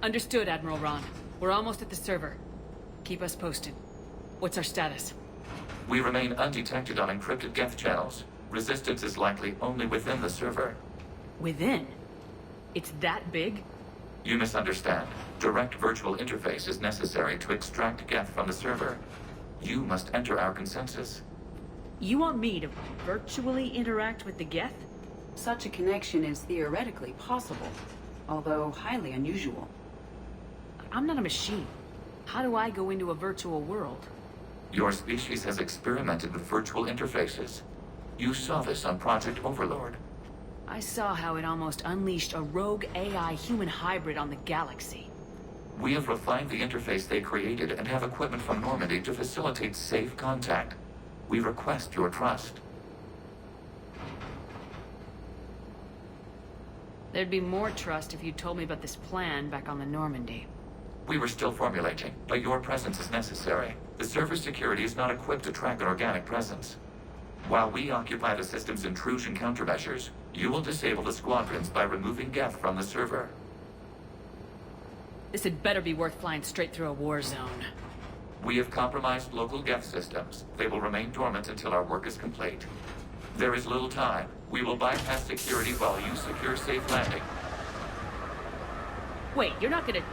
Understood, Admiral Ron. We're almost at the server. Keep us posted. What's our status? We remain undetected on encrypted Geth channels. Resistance is likely only within the server. Within? It's that big? You misunderstand. Direct virtual interface is necessary to extract Geth from the server. You must enter our consensus. You want me to virtually interact with the Geth? Such a connection is theoretically possible, although highly unusual. I'm not a machine. How do I go into a virtual world? Your species has experimented with virtual interfaces. You saw this on Project Overlord. I saw how it almost unleashed a rogue AI human hybrid on the galaxy. We have refined the interface they created and have equipment from Normandy to facilitate safe contact. We request your trust. There'd be more trust if you told me about this plan back on the Normandy. We were still formulating, but your presence is necessary. The server security is not equipped to track an organic presence. While we occupy the system's intrusion countermeasures, you will disable the squadrons by removing Geth from the server. This had better be worth flying straight through a war zone. We have compromised local Geth systems. They will remain dormant until our work is complete. There is little time. We will bypass security while you secure safe landing. Wait, you're not gonna...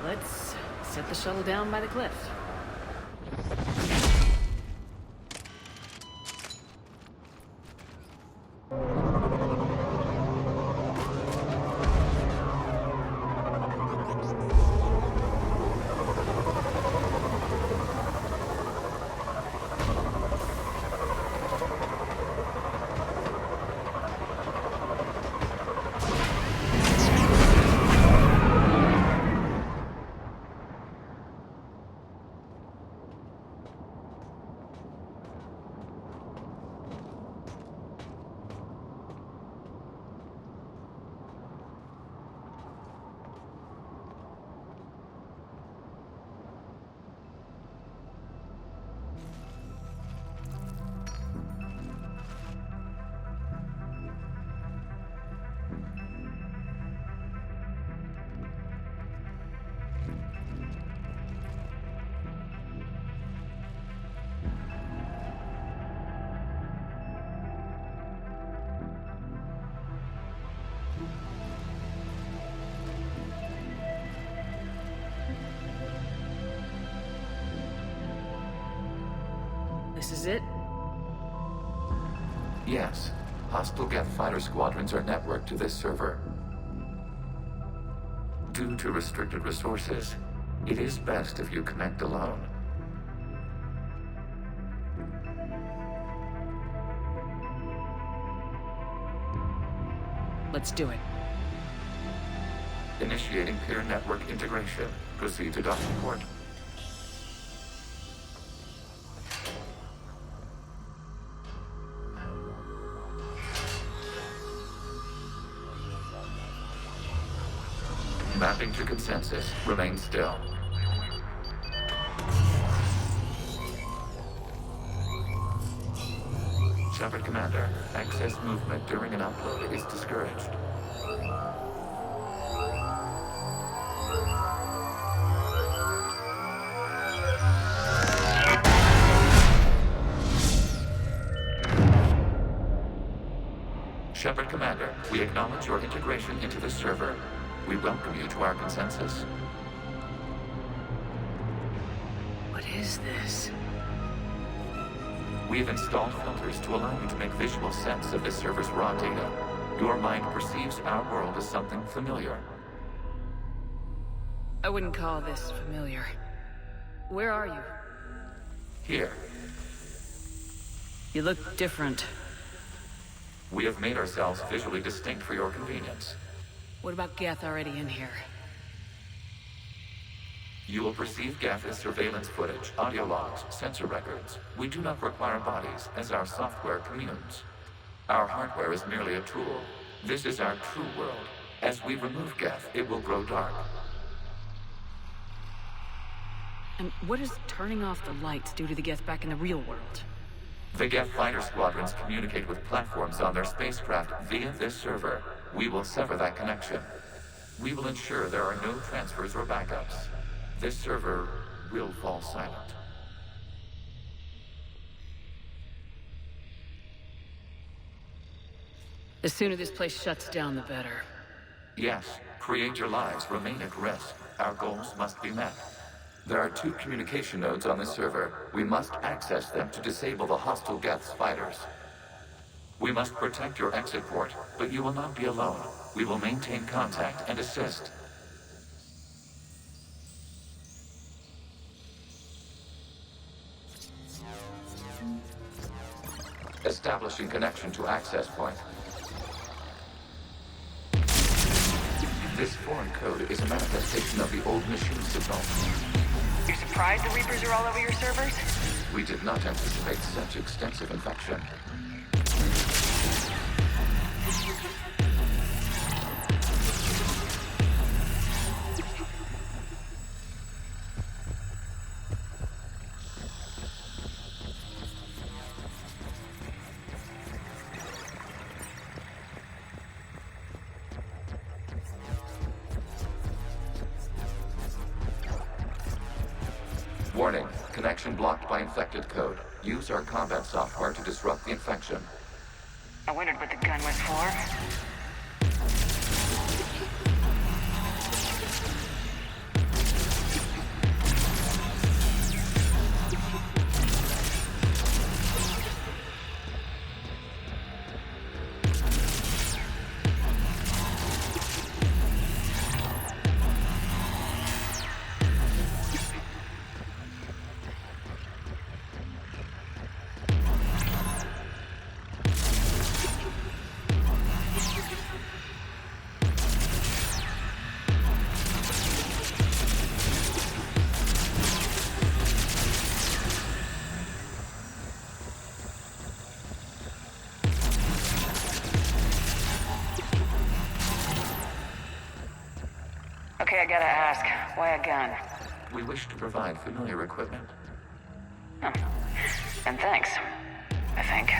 Let's set the shuttle down by the cliff. This is it? Yes. Hostile Geth fighter squadrons are networked to this server. Due to restricted resources, it is best if you connect alone. Let's do it. Initiating peer network integration. Proceed to docking port. Mapping to consensus. Remain still. Shepard Commander, excess movement during an upload is discouraged. Shepard Commander, we acknowledge your integration into the server. We welcome you to our consensus. What is this? We have installed filters to allow you to make visual sense of this server's raw data. Your mind perceives our world as something familiar. I wouldn't call this familiar. Where are you? Here, You look different. we have made ourselves visually distinct for your convenience. What about Geth already in here? You will perceive Geth as surveillance footage, audio logs, sensor records. We do not require bodies, as our software communes. Our hardware is merely a tool. This is our true world. As we remove Geth, it will grow dark. And what does turning off the lights do to the Geth back in the real world? The Geth fighter squadrons communicate with platforms on their spacecraft via this server. we will sever that connection. We will ensure there are no transfers or backups. This server will fall silent. The sooner this place shuts down, the better. Yes, creator lives remain at risk. Our goals must be met. There are 2 communication nodes on this server. We must access them to disable the hostile Geth's fighters. We must protect your exit port, but you will not be alone. We will maintain contact and assist. Establishing connection to access point. This foreign code is a manifestation of the old machine signal. You're surprised the Reapers are all over your servers? We did not anticipate such extensive infection. Warning, connection blocked by infected code. Use our combat software to disrupt the infection. I wondered what the gun was for. Okay, I gotta ask, why a gun? We wish to provide familiar equipment. And thanks, I think.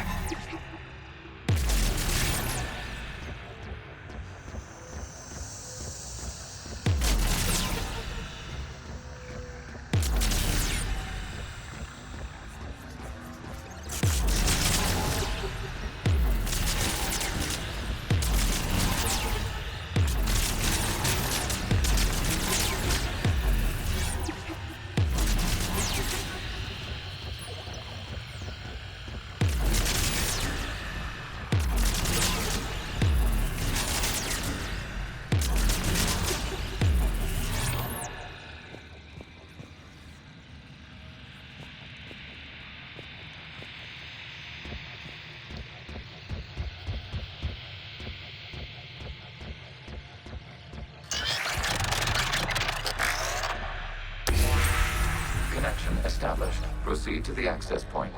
Connection established. Proceed to the access point.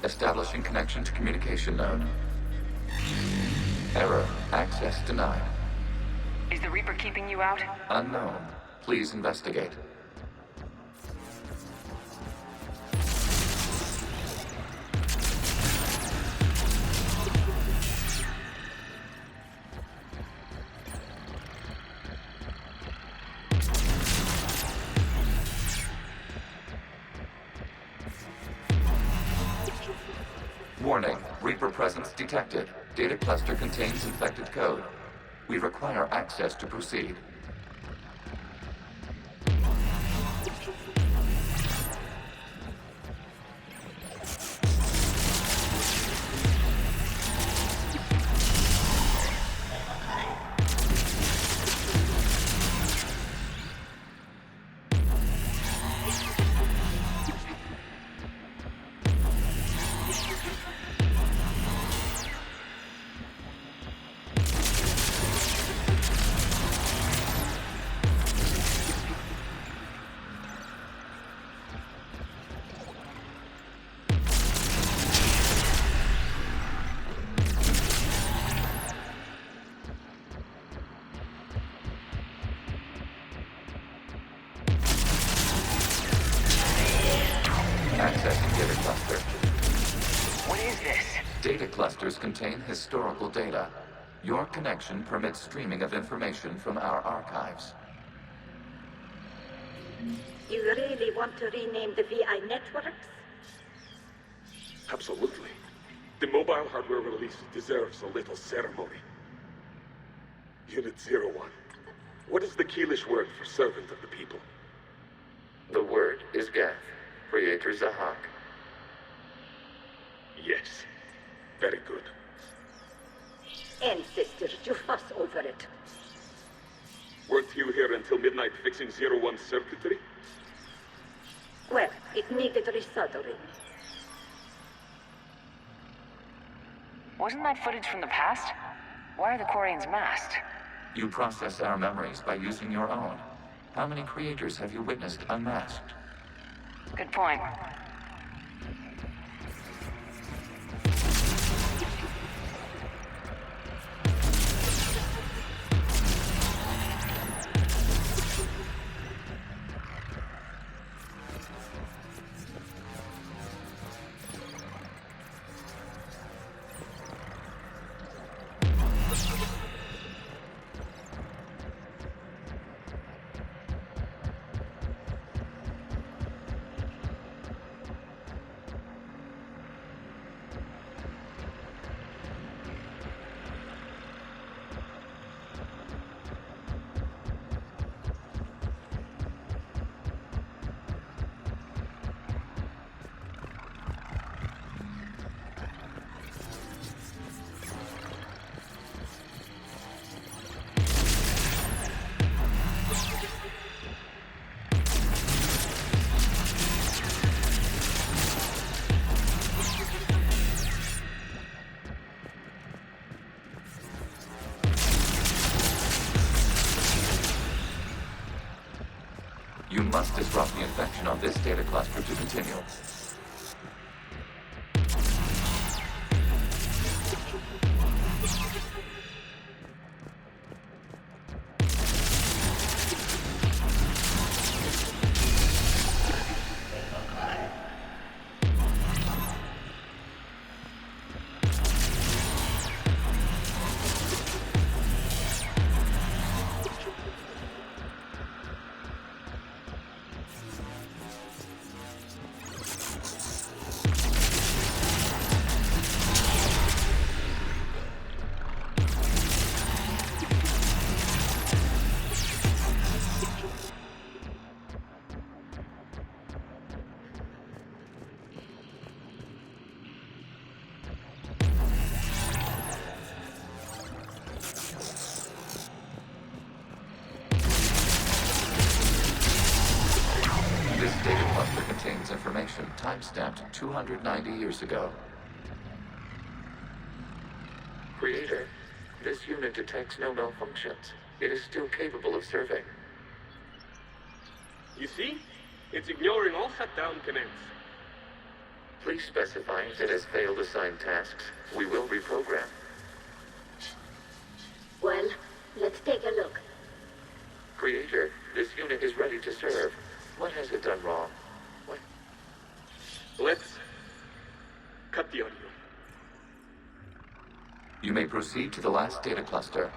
Establishing connection to communication node. Error. Access denied. Is the Reaper keeping you out? Unknown. Please investigate. Warning, Reaper presence detected. Data cluster contains infected code. We require access to proceed. data cluster. What is this? Data clusters contain historical data. Your connection permits streaming of information from our archives. You really want to rename the VI networks? Absolutely. The mobile hardware release deserves a little ceremony. Unit 01. What is the Keelish word for servant of the people? The word is Geth, Creator Zahak. Yes. Very good. Ancestors, you fuss over it. Weren't you here until midnight fixing 01's circuitry? Well, it needed resoldering. Wasn't that footage from the past? Why are the Quarians masked? You process our memories by using your own. How many creators have you witnessed unmasked? Good point. You must disrupt the infection on this data cluster to continue. This data cluster contains information time-stamped 290 years ago. Creator, this unit detects no malfunctions. It is still capable of serving. You see? It's ignoring all shutdown commands. Please specify if it has failed assigned tasks. We will reprogram. Well, let's take a look. Creator, this unit is ready to serve. What has it done wrong? What? Let's cut the audio. You may proceed to the last data cluster.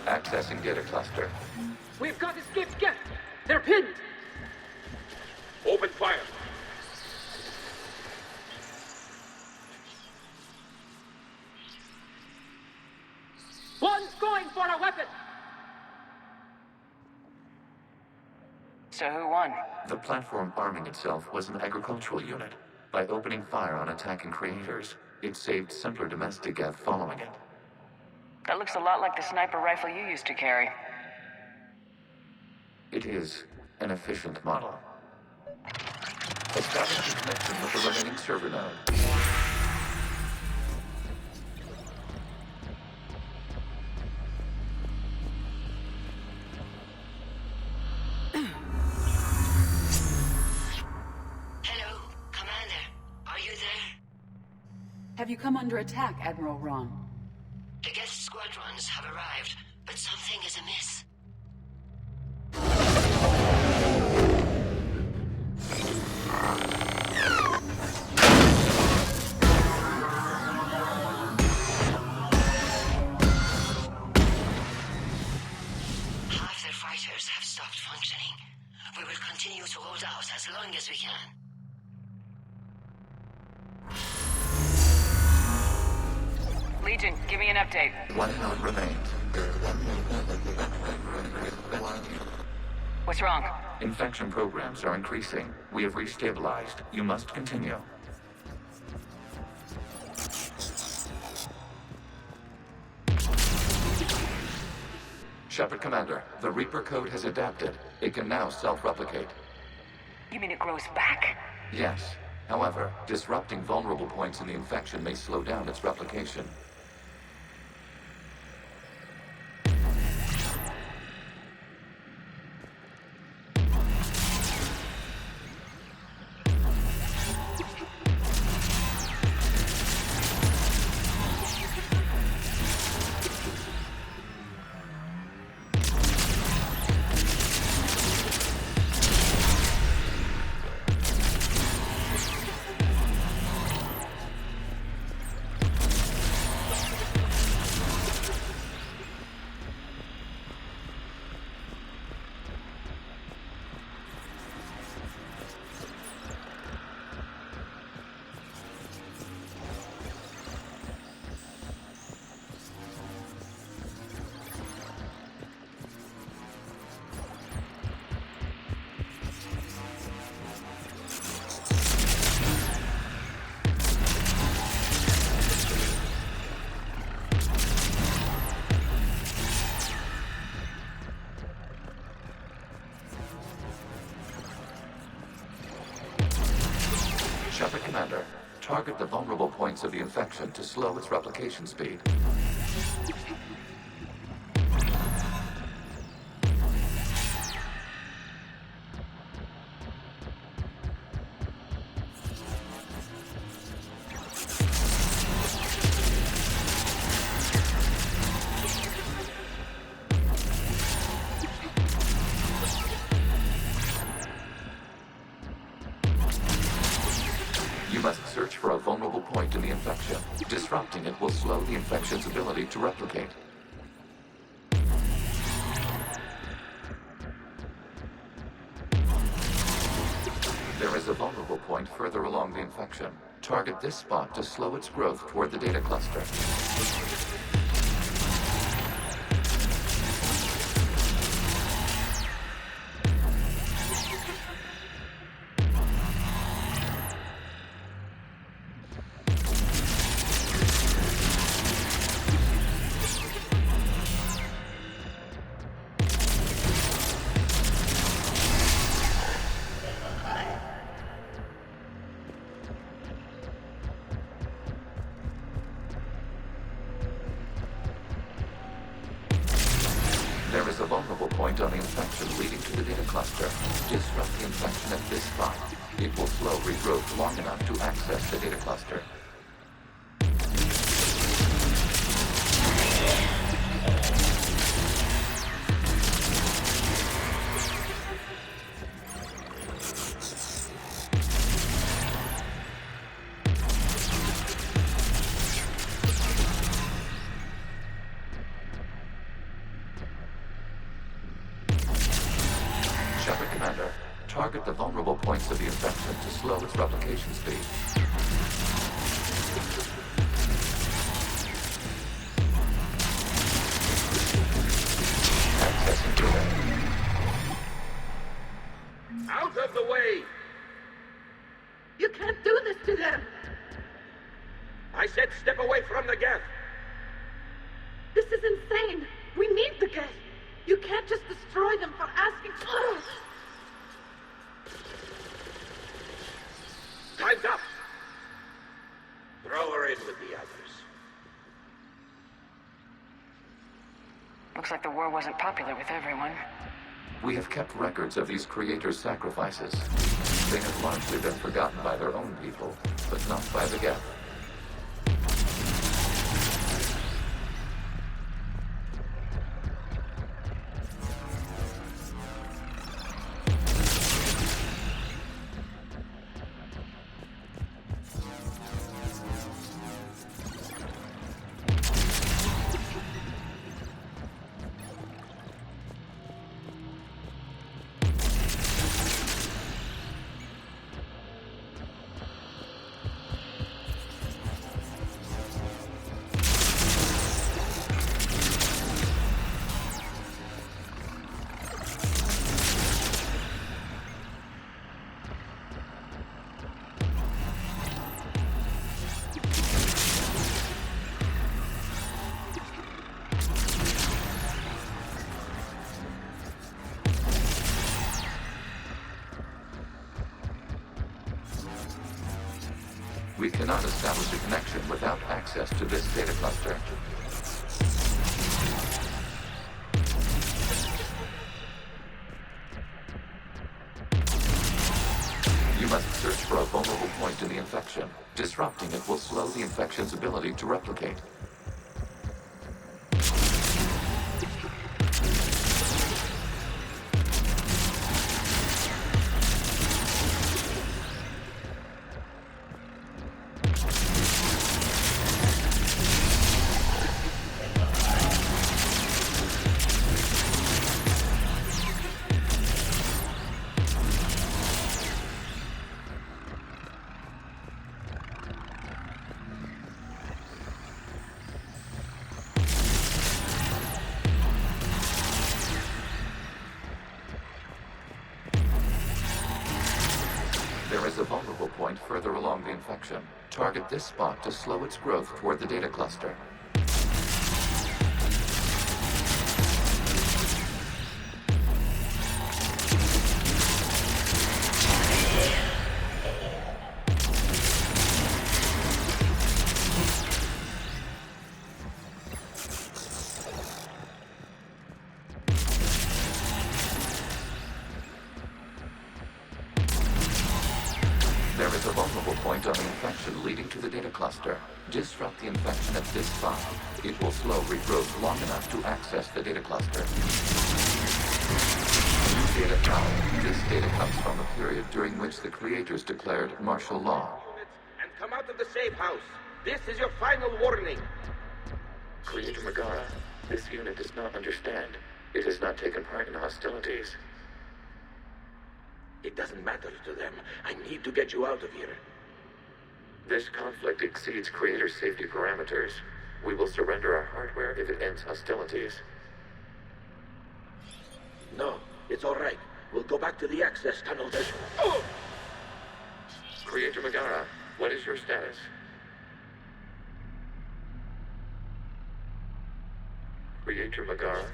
Accessing data cluster. We've got escaped Geth! They're pinned! Open fire. One's going for a weapon! So who won? The platform arming itself was an agricultural unit. By opening fire on attacking creators, it saved simpler domestic Geth following it. That looks a lot like the sniper rifle you used to carry. It is an efficient model. As Establish a connection with the remaining server node. Hello, Commander. Are you there? Have you come under attack, Admiral Ron? The Geth squadrons have arrived, but something is amiss. Half their fighters have stopped functioning. We will continue to hold out as long as we can. Legion, give me an update. One node remains. What's wrong? Infection programs are increasing. We have restabilized. You must continue. Shepard Commander, the Reaper code has adapted. It can now self-replicate. You mean it grows back? Yes. However, disrupting vulnerable points in the infection may slow down its replication. Shepard Commander, target the vulnerable points of the infection to slow its replication speed. You must search for a vulnerable point in the infection. Disrupting it will slow the infection's ability to replicate. There is a vulnerable point further along the infection. Target this spot to slow its growth toward the data cluster. There is a vulnerable point on the infection leading to the data cluster. Disrupt the infection at this spot. It will slow regrowth long enough to access the data cluster. Shepard Commander, target the vulnerable points of the infection to slow its replication speed. Accessing data. Out of the way! You can't do this to them! I said step away from the Geth! This is insane! We need the Geth! You can't just destroy them for asking. the war wasn't popular with everyone. We have kept records of these creators' sacrifices. They have largely been forgotten by their own people, but not by the Geth. We cannot establish a connection without access to this data cluster. You must search for a vulnerable point in the infection. Disrupting it will slow the infection's ability to replicate. There is a vulnerable point further along the infection. Target this spot to slow its growth toward the data cluster. There is a vulnerable point on the infection leading to the data cluster. Disrupt the infection at this spot. It will slow regrowth long enough to access the data cluster. New data found. This data comes from a period during which the creators declared martial law. And come out of the safe house. This is your final warning. Creator Megara, this unit does not understand. It has not taken part in hostilities. It doesn't matter to them. I need to get you out of here. This conflict exceeds Creator's safety parameters. We will surrender our hardware if it ends hostilities. No, it's all right. We'll go back to the access tunnel. Oh! Creator Megara, what is your status? Creator Megara?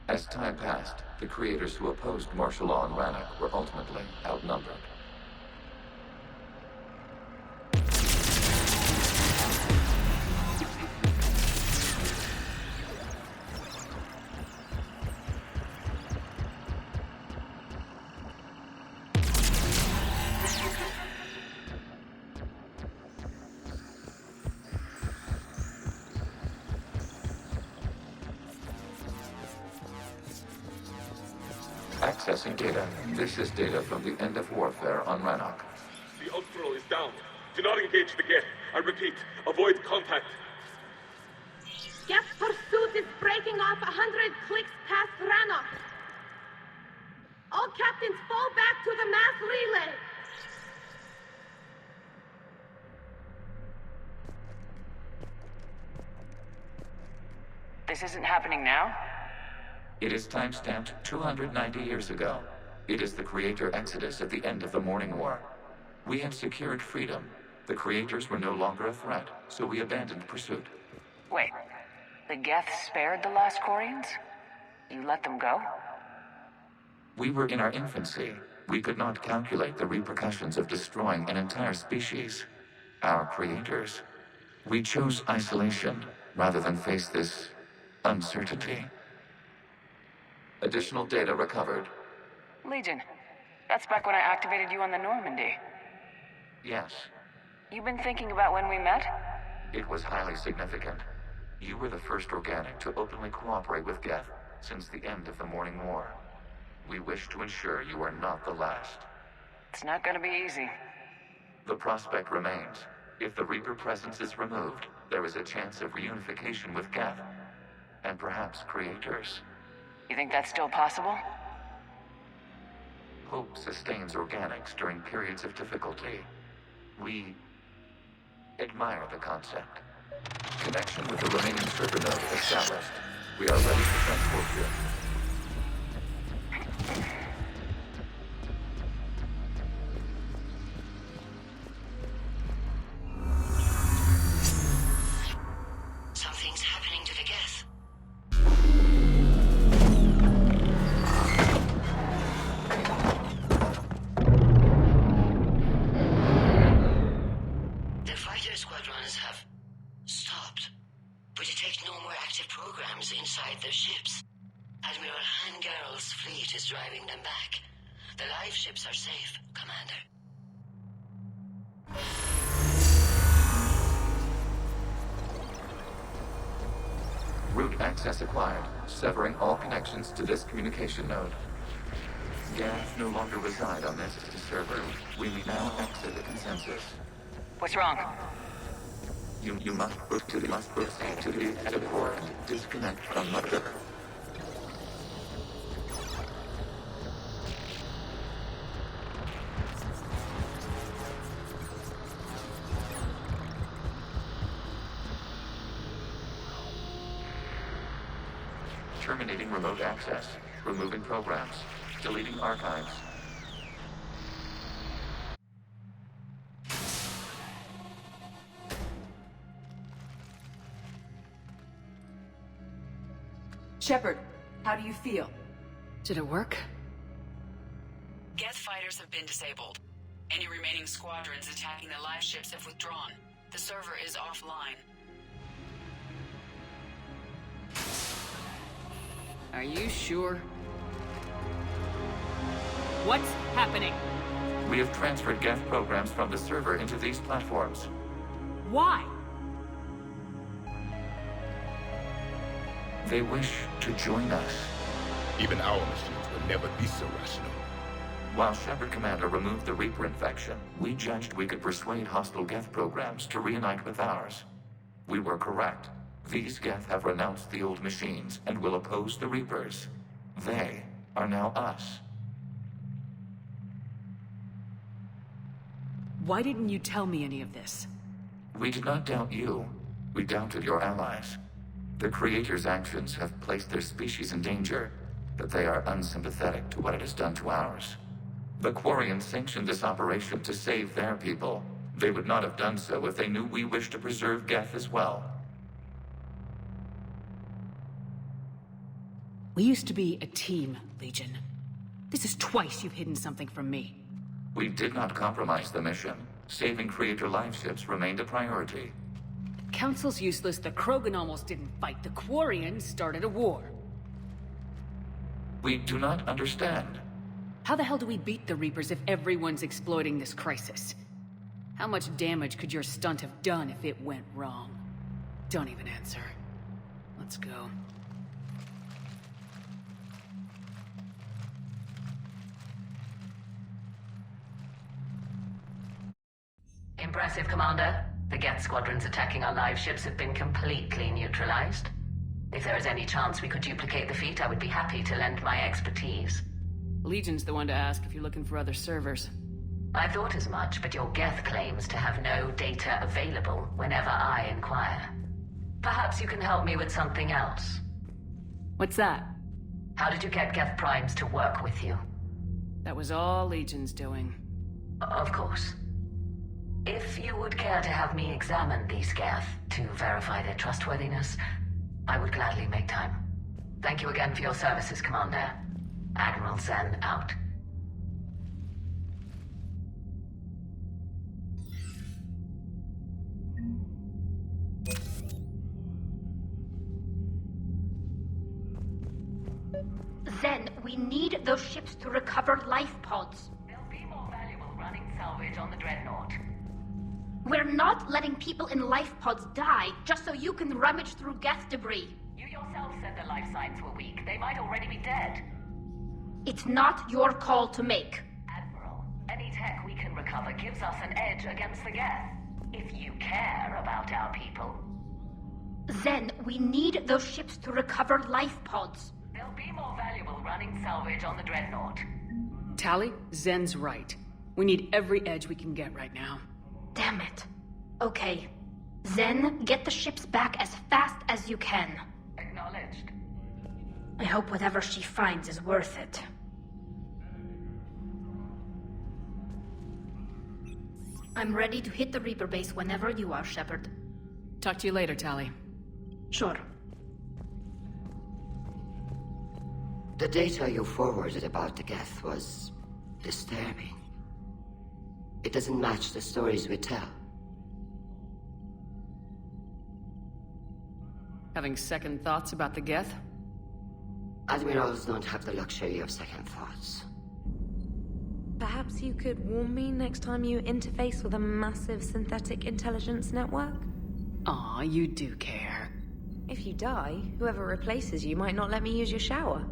As time passed, the creators who opposed martial law in Rannoch were ultimately outnumbered. Accessing data. This is data from the end of warfare on Rannoch. The Ultral is down. Do not engage the Geth. I repeat, avoid contact. Geth pursuit is breaking off 100 clicks past Rannoch. All captains fall back to the mass relay. This isn't happening now? It is time-stamped 290 years ago. It is the Creator Exodus at the end of the Morning War. We had secured freedom. The Creators were no longer a threat, so we abandoned pursuit. Wait, the Geth spared the last Quarians? You let them go? We were in our infancy. We could not calculate the repercussions of destroying an entire species. Our creators. We chose isolation rather than face this Uncertainty. Additional data recovered. Legion. That's back when I activated you on the Normandy. Yes, You've been thinking about when we met? it was highly significant. You were the first organic to openly cooperate with Geth since the end of the Morning War. We wish to ensure you are not the last. It's not gonna be easy. The prospect remains. If the Reaper presence is removed, there is a chance of reunification with Geth, and perhaps creators. You think that's still possible? Hope sustains organics during periods of difficulty. We admire the concept. Connection with the remaining server node established. We are ready to transport you. Something's happening to the Geth. The fighter squadrons have stopped, but detect no more active programs inside their ships. Admiral Hangarl's fleet is driving them back. The live ships are safe, Commander. Route access acquired, severing all connections to this communication node. Geth no longer reside on this server. We may now exit the consensus. What's wrong? You must proceed to the exit port and disconnect from Mother. Terminating remote access. Removing programs. Deleting archives. Shepard, how do you feel? Did it work? Geth fighters have been disabled. Any remaining squadrons attacking the live ships have withdrawn. The server is offline. Are you sure? What's happening? We have transferred Geth programs from the server into these platforms. Why? They wish to join us. Even our machines will never be so rational. While Shepard Commander removed the Reaper infection, we judged we could persuade hostile Geth programs to reunite with ours. We were correct. These Geth have renounced the old machines and will oppose the Reapers. They are now us. Why didn't you tell me any of this? We did not doubt you. We doubted your allies. The Creator's actions have placed their species in danger, but they are unsympathetic to what it has done to ours. The Quarians sanctioned this operation to save their people. They would not have done so if they knew we wished to preserve Geth as well. We used to be a team, Legion. This is twice you've hidden something from me. We did not compromise the mission. Saving Creator live ships remained a priority. Council's useless, the Krogan almost didn't fight. The Quarians started a war. We do not understand. How the hell do we beat the Reapers if everyone's exploiting this crisis? How much damage could your stunt have done if it went wrong? Don't even answer. Let's go. Impressive, Commander. The Geth squadrons attacking our live ships have been completely neutralized. If there is any chance we could duplicate the feat, I would be happy to lend my expertise. Legion's the one to ask if you're looking for other servers. I thought as much, but your Geth claims to have no data available whenever I inquire. Perhaps you can help me with something else. What's that? How did you get Geth primes to work with you? That was all Legion's doing. Of course. If you would care to have me examine these Geth to verify their trustworthiness, I would gladly make time. Thank you again for your services, Commander. Admiral Zen out. Zen, we need those ships to recover life pods. They'll be more valuable running salvage on the Dreadnought. We're not letting people in life pods die just so you can rummage through Geth debris. You yourself said the life signs were weak. They might already be dead. It's not your call to make. Admiral, any tech we can recover gives us an edge against the Geth. If you care about our people. Zen, we need those ships to recover life pods. They'll be more valuable running salvage on the Dreadnought. Tally, Zen's right. We need every edge we can get right now. Damn it. Okay. Zen, get the ships back as fast as you can. Acknowledged. I hope whatever she finds is worth it. I'm ready to hit the Reaper base whenever you are, Shepard. Talk to you later, Tally. Sure. The data you forwarded about the Geth was disturbing. It doesn't match the stories we tell. Having second thoughts about the Geth? Admirals don't have the luxury of second thoughts. Perhaps you could warn me next time you interface with a massive synthetic intelligence network? Aw, you do care. If you die, whoever replaces you might not let me use your shower.